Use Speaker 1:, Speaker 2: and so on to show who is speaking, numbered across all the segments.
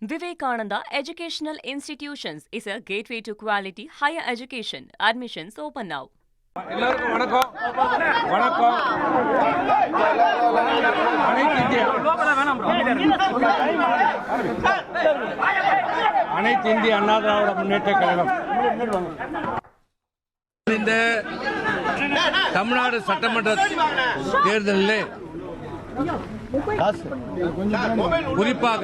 Speaker 1: Vivekananda Educational Institutions is a gateway to quality higher education. Admissions open now.
Speaker 2: எல்லாருக்கும் வணக்கம். அனைத்து இந்திய அண்ணா திராவிட முன்னேற்ற கழகம் இந்த தமிழ்நாடு சட்டமன்ற தேர்தலில் குறிப்பாக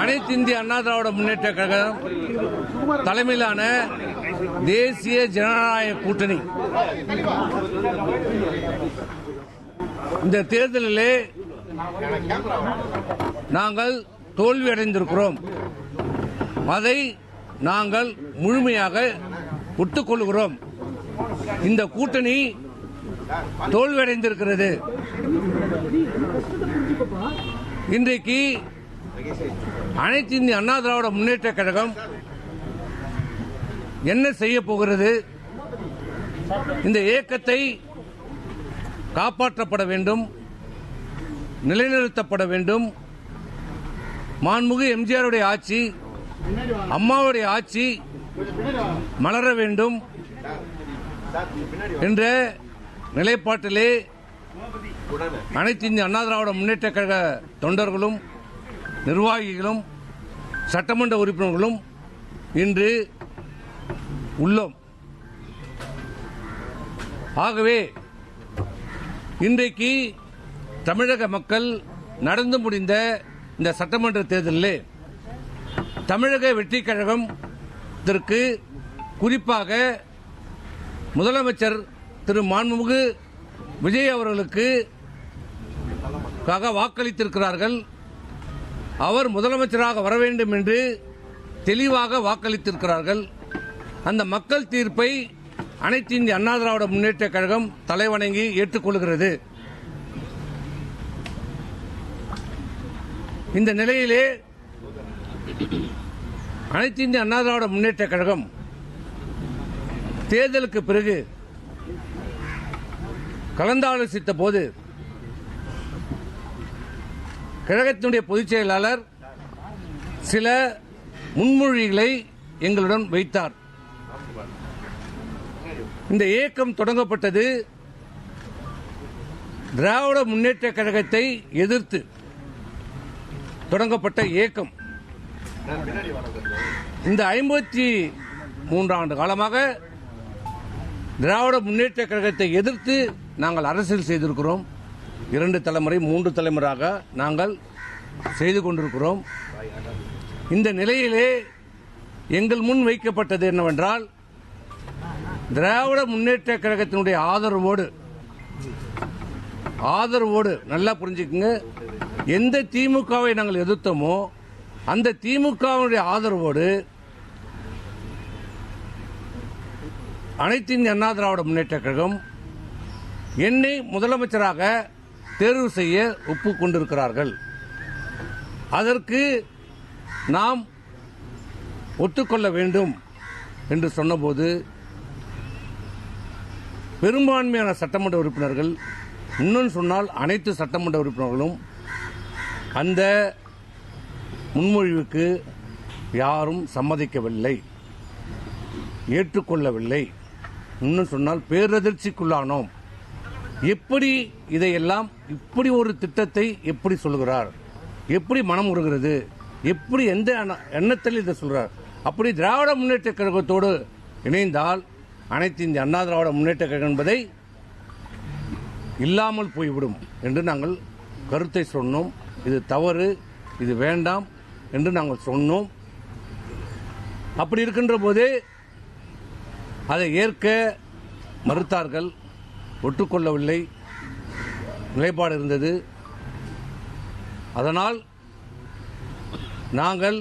Speaker 2: அனைத்து இந்திய அண்ணா திராவிட முன்னேற்ற கழகம் தலைமையிலான தேசிய ஜனநாயக கூட்டணி இந்த தேர்தலிலே நாங்கள் தோல்வியடைந்திருக்கிறோம். அதை நாங்கள் முழுமையாக ஒத்துக்கொள்கிறோம். இந்த கூட்டணி தோல்வியடைந்திருக்கிறது. இன்றைக்கு அனைத்து இந்திய அண்ணா திராவிட முன்னேற்ற கழகம் என்ன செய்ய போகிறது? இந்த இயக்கத்தை காப்பாற்றப்பட வேண்டும், நிலைநிறுத்தப்பட வேண்டும். மாண்புமிகு எம்ஜிஆருடைய ஆட்சி, அம்மாவுடைய ஆட்சி மலர வேண்டும் என்ற நிலைப்பாட்டிலே அனைத்து இந்திய அண்ணா திராவிட முன்னேற்ற கழக தொண்டர்களும் நிர்வாகிகளும் சட்டமன்ற உறுப்பினர்களும் இன்று உள்ளோம். ஆகவே இன்றைக்கு தமிழக மக்கள் நடந்து முடிந்த இந்த சட்டமன்ற தேர்தலில் தமிழக வெற்றி கழகத்திற்கு குறிப்பாக முதலமைச்சர் திரு மாண்புமிகு விஜய் அவர்களுக்கு வாக்களித்திருக்கிறார்கள். அவர் முதலமைச்சராக வர வேண்டும் என்று தெளிவாக வாக்களித்திருக்கிறார்கள். அந்த மக்கள் தீர்ப்பை அனைத்து இந்திய அண்ணா திராவிட முன்னேற்ற கழகம் தலைவணங்கி ஏற்றுக்கொள்கிறது. இந்த நிலையிலே அனைத்து இந்திய அண்ணா திராவிட முன்னேற்ற கழகம் தேர்தலுக்கு பிறகு கலந்தாலோசித்த போது கழகத்தினுடைய பொதுச் செயலாளர் சில முன்மொழிகளை எங்களுடன் வைத்தார். இந்த இயக்கம் தொடங்கப்பட்டது திராவிட முன்னேற்ற கழகத்தை எதிர்த்து தொடங்கப்பட்ட இயக்கம். இந்த 53 ஆண்டு காலமாக திராவிட முன்னேற்ற கழகத்தை எதிர்த்து நாங்கள் அரசியல் செய்திருக்கிறோம். 2 தலைமுறை 3 தலைமுறையாக நாங்கள் செய்து கொண்டிருக்கிறோம். இந்த நிலையிலே எங்கள் முன் வைக்கப்பட்டது என்னவென்றால், திராவிட முன்னேற்ற கழகத்தினுடைய ஆதரவோடு நல்லா புரிஞ்சுக்குங்க, எந்த திமுகவை நாங்கள் எதிர்த்தோமோ அந்த திமுகவுடைய ஆதரவோடு அனைத்து இந்திய அண்ணா திராவிட முன்னேற்ற கழகம் என்னை முதலமைச்சராக தேர்வு செய்ய ஒப்புக்கொண்டிருக்கிறார்கள். அதற்கு நாம் ஒத்துக்கொள்ள வேண்டும் என்று சொன்னபோது பெரும்பான்மையான சட்டமன்ற உறுப்பினர்கள், இன்னும் சொன்னால் அனைத்து சட்டமன்ற உறுப்பினர்களும் அந்த முன்மொழிவுக்கு யாரும் சம்மதிக்கவில்லை, ஏற்றுக்கொள்ளவில்லை. இன்னும் சொன்னால் பேரதிர்ச்சிக்குள்ளானோம். எப்படி இதையெல்லாம் இப்படி ஒரு திட்டத்தை எப்படி சொல்கிறார், எப்படி மனம் உருகிறது, எப்படி எந்த எண்ணத்தில் இதை சொல்றார்? அப்படி திராவிட முன்னேற்ற கழகத்தோடு இணைந்தால் அனைத்து இந்திய அண்ணா திராவிட முன்னேற்ற கழகம் என்பதை இல்லாமல் போய்விடும் என்று நாங்கள் கருத்தை சொன்னோம். இது தவறு, இது வேண்டாம் என்று நாங்கள் சொன்னோம். அப்படி இருக்கின்ற போது அதை ஏற்க மறுத்தார்கள், ஒற்றுக்கொள்ளவில்லை, நிலைப்பாடு இருந்தது. அதனால் நாங்கள்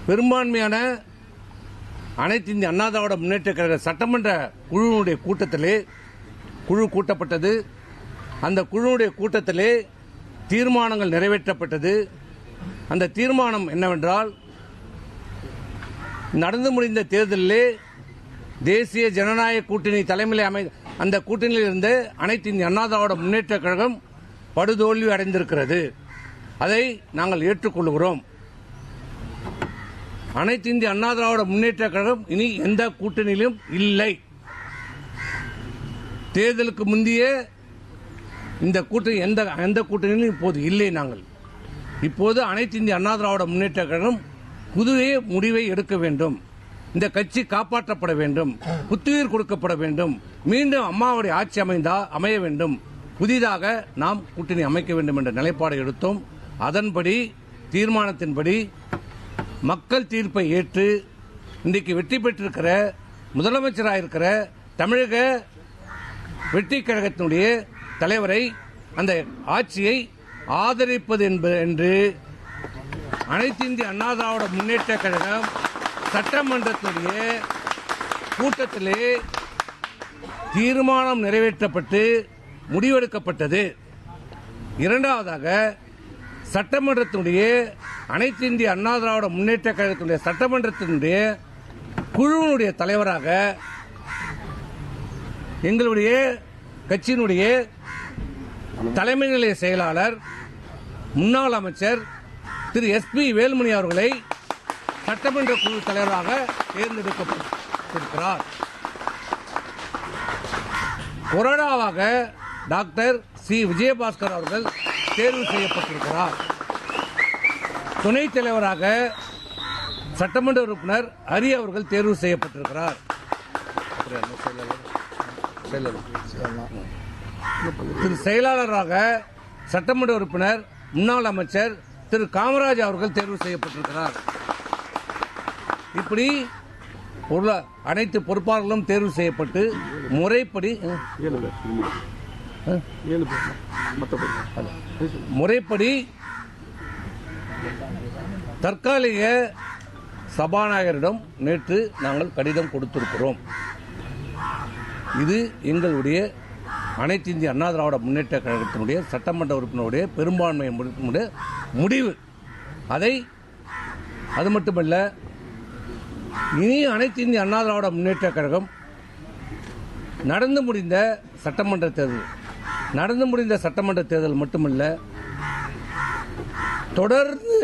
Speaker 2: பெரும்பான்மையான அனைத்து இந்திய அண்ணா திராவிட முன்னேற்ற கழக சட்டமன்ற குழுவினுடைய கூட்டத்திலே குழு கூட்டப்பட்டது. அந்த குழுவுடைய கூட்டத்திலே தீர்மானங்கள் நிறைவேற்றப்பட்டது. அந்த தீர்மானம் என்னவென்றால், நடந்து முடிந்த தேர்தலிலே தேசிய ஜனநாயக கூட்டணி தலைமையில் அந்த கூட்டணியில் இருந்து அனைத்து இந்திய அண்ணா திராவிட முன்னேற்ற கழகம் படுதோல்வி அடைந்திருக்கிறது. அதை நாங்கள் ஏற்றுக்கொள்கிறோம். அனைத்து இந்திய அண்ணா திராவிட முன்னேற்ற கழகம் இனி எந்த கூட்டணியிலும் இல்லை. தேர்தலுக்கு முந்தைய இந்த கூட்டணி எந்த கூட்டணியிலும் இப்போது இல்லை. நாங்கள் இப்போது அனைத்து இந்திய அண்ணா திராவிட முன்னேற்ற கழகம் புதிய முடிவை எடுக்க வேண்டும். இந்த கட்சி காப்பாற்றப்பட வேண்டும், புத்துயிர் கொடுக்கப்பட வேண்டும், மீண்டும் அம்மாவுடைய ஆட்சி அமைய வேண்டும், புதிதாக நாம் கூட்டணி அமைக்க வேண்டும் என்ற நிலைப்பாடை எடுத்தோம். அதன்படி தீர்மானத்தின்படி மக்கள் தீர்ப்பை ஏற்று இன்றைக்கு வெற்றி பெற்றிருக்கிற முதலமைச்சராக இருக்கிற தமிழக வெற்றி கழகத்தினுடைய தலைவரை அந்த ஆட்சியை ஆதரிப்பது என்று அனைத்து இந்திய அண்ணா திராவிட முன்னேற்ற கழகம் சட்டமன்றத்துடைய கூட்டத்திலே தீர்மானம் நிறைவேற்றப்பட்டு முடிவெடுக்கப்பட்டது. இரண்டாவதாக சட்டமன்றத்தினுடைய அனைத்து இந்திய அண்ணா திராவிட முன்னேற்ற கழகத்தினுடைய சட்டமன்றத்தினுடைய குழுவினுடைய தலைவராக எங்களுடைய கட்சியினுடைய தலைமை நிலைய செயலாளர் முன்னாள் அமைச்சர் திரு SP வேலுமணி அவர்களை சட்டமன்ற குழு தலைவராக தேர்ந்தெடுக்கப்பட்டிருக்கிறார். கொறடாவாக டாக்டர் சி விஜயபாஸ்கர் அவர்கள் தேர்வு செய்யப்பட்டிருக்கிறார். துணைத் தலைவராக சட்டமன்ற உறுப்பினர் ஹரி அவர்கள் தேர்வு செய்யப்பட்டிருக்கிறார். திரு செயலாளராக சட்டமன்ற உறுப்பினர் முன்னாள் அமைச்சர் திரு காமராஜ் அவர்கள் தேர்வு செய்யப்பட்டிருக்கிறார். இப்படி அனைத்து பொறுப்பாளர்களும் தேர்வு செய்யப்பட்டு முறைப்படி தற்காலிக சபாநாயகரிடம் நேற்று நாங்கள் கடிதம் கொடுத்திருக்கிறோம். இது எங்களுடைய அனைத்து இந்திய அண்ணா திராவிட முன்னேற்ற கழகத்தினுடைய சட்டமன்ற உறுப்பினருடைய பெரும்பான்மை முடிவு. அது மட்டுமல்ல, இனி அனைத்து இந்திய அண்ணா திராவிட முன்னேற்ற கழகம் நடந்து முடிந்த சட்டமன்ற தேர்தல் மட்டுமல்ல, தொடர்ந்து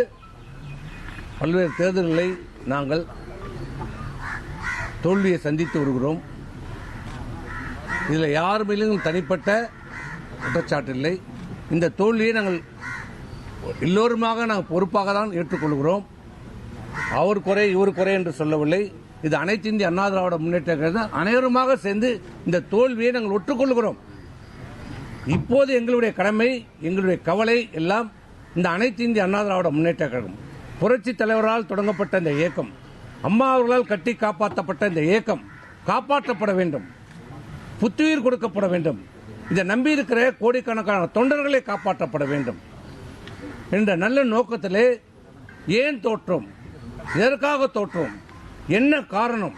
Speaker 2: பல்வேறு தேர்தல்களை நாங்கள் தோல்வியை சந்தித்து வருகிறோம். இதில் யார் மேலும் தனிப்பட்ட குற்றச்சாட்டு இல்லை. இந்த தோல்வியை நாங்கள் எல்லோருமாக நாங்கள் பொறுப்பாக தான் ஏற்றுக்கொள்கிறோம். அவர் குறை இவர் குறை என்று சொல்லவில்லை. இது அனைத்து இந்திய அண்ணா திராவிட முன்னேற்ற கழகம் அனைவருமாக சேர்ந்து இந்த தோல்வியை நாங்கள் ஒற்றுக்கொள்கிறோம். இப்போது எங்களுடைய கடமை, எங்களுடைய கவலை எல்லாம் இந்த அனைத்து இந்திய அண்ணா திராவிட முன்னேற்ற கழகம் புரட்சி தலைவரால் தொடங்கப்பட்ட இந்த இயக்கம், அம்மா அவர்களால் கட்டி காப்பாற்றப்பட்ட இந்த இயக்கம் காப்பாற்றப்பட வேண்டும், புத்துயிர் கொடுக்கப்பட வேண்டும். இதை நம்பி இருக்கிற கோடிக்கணக்கான தொண்டர்களை காப்பாற்றப்பட வேண்டும் என்ற நல்ல நோக்கத்திலே ஏன் தோற்றோம், எதற்காக தோற்றோம், என்ன காரணம்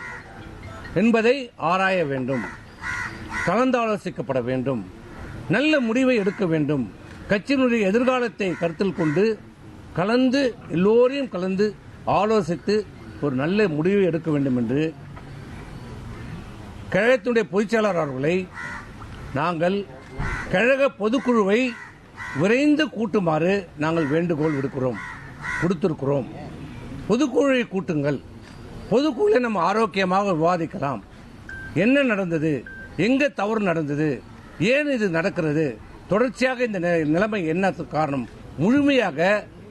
Speaker 2: என்பதை ஆராய வேண்டும், கலந்தாலோசிக்கப்பட வேண்டும், நல்ல முடிவை எடுக்க வேண்டும். கட்சியினுடைய எதிர்காலத்தை கருத்தில் கொண்டு எல்லோரையும் கலந்து ஆலோசித்து ஒரு நல்ல முடிவை எடுக்க வேண்டும் என்று கழகத்தினுடைய பொதுச்செயலாளர் அவர்களை நாங்கள் கழக பொதுக்குழுவை விரைந்து கூட்டுமாறு நாங்கள் வேண்டுகோள் கொடுத்திருக்கிறோம். பொதுக்குழுவை கூட்டுங்கள். பொதுக்குழுவை நம்ம ஆரோக்கியமாக விவாதிக்கலாம். என்ன நடந்தது, எங்க தவறு நடந்தது, ஏன் இது நடக்கிறது, தொடர்ச்சியாக இந்த நிலைமை என்ன காரணம், முழுமையாக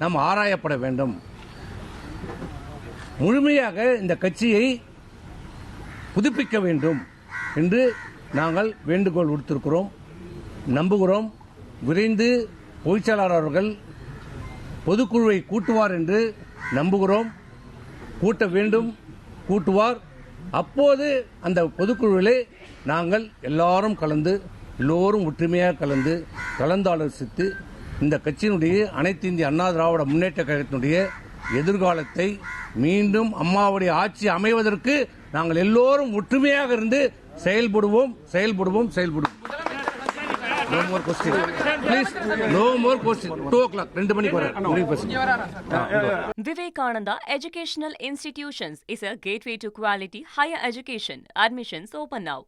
Speaker 2: நாம் ஆராயப்பட வேண்டும். முழுமையாக இந்த கட்சியை புதுப்பிக்க வேண்டும் என்று நாங்கள் வேண்டுகோள் விடுத்திருக்கிறோம். நம்புகிறோம் விரைந்து பொதுச்செயலாளர் அவர்கள் பொதுக்குழுவை கூட்டுவார் என்று நம்புகிறோம். கூட்ட வேண்டும், கூட்டுவார். அப்போது அந்த பொதுக்குழுவிலே நாங்கள் எல்லோரும் ஒற்றுமையாக கலந்தாலோசித்து இந்த கட்சியினுடைய அனைத்து இந்திய அண்ணா திராவிட முன்னேற்ற கழகத்தினுடைய எதிர்காலத்தை மீண்டும் அம்மாவுடைய ஆட்சி அமைவதற்கு நாங்கள் எல்லோரும் ஒற்றுமையாக இருந்து செயல்படுவோம். No more question. Please, no more question. 2 o'clock, 2 மணிக்கு வர.
Speaker 1: Vivekananda Educational Institutions is a gateway to quality higher education. Admissions open now.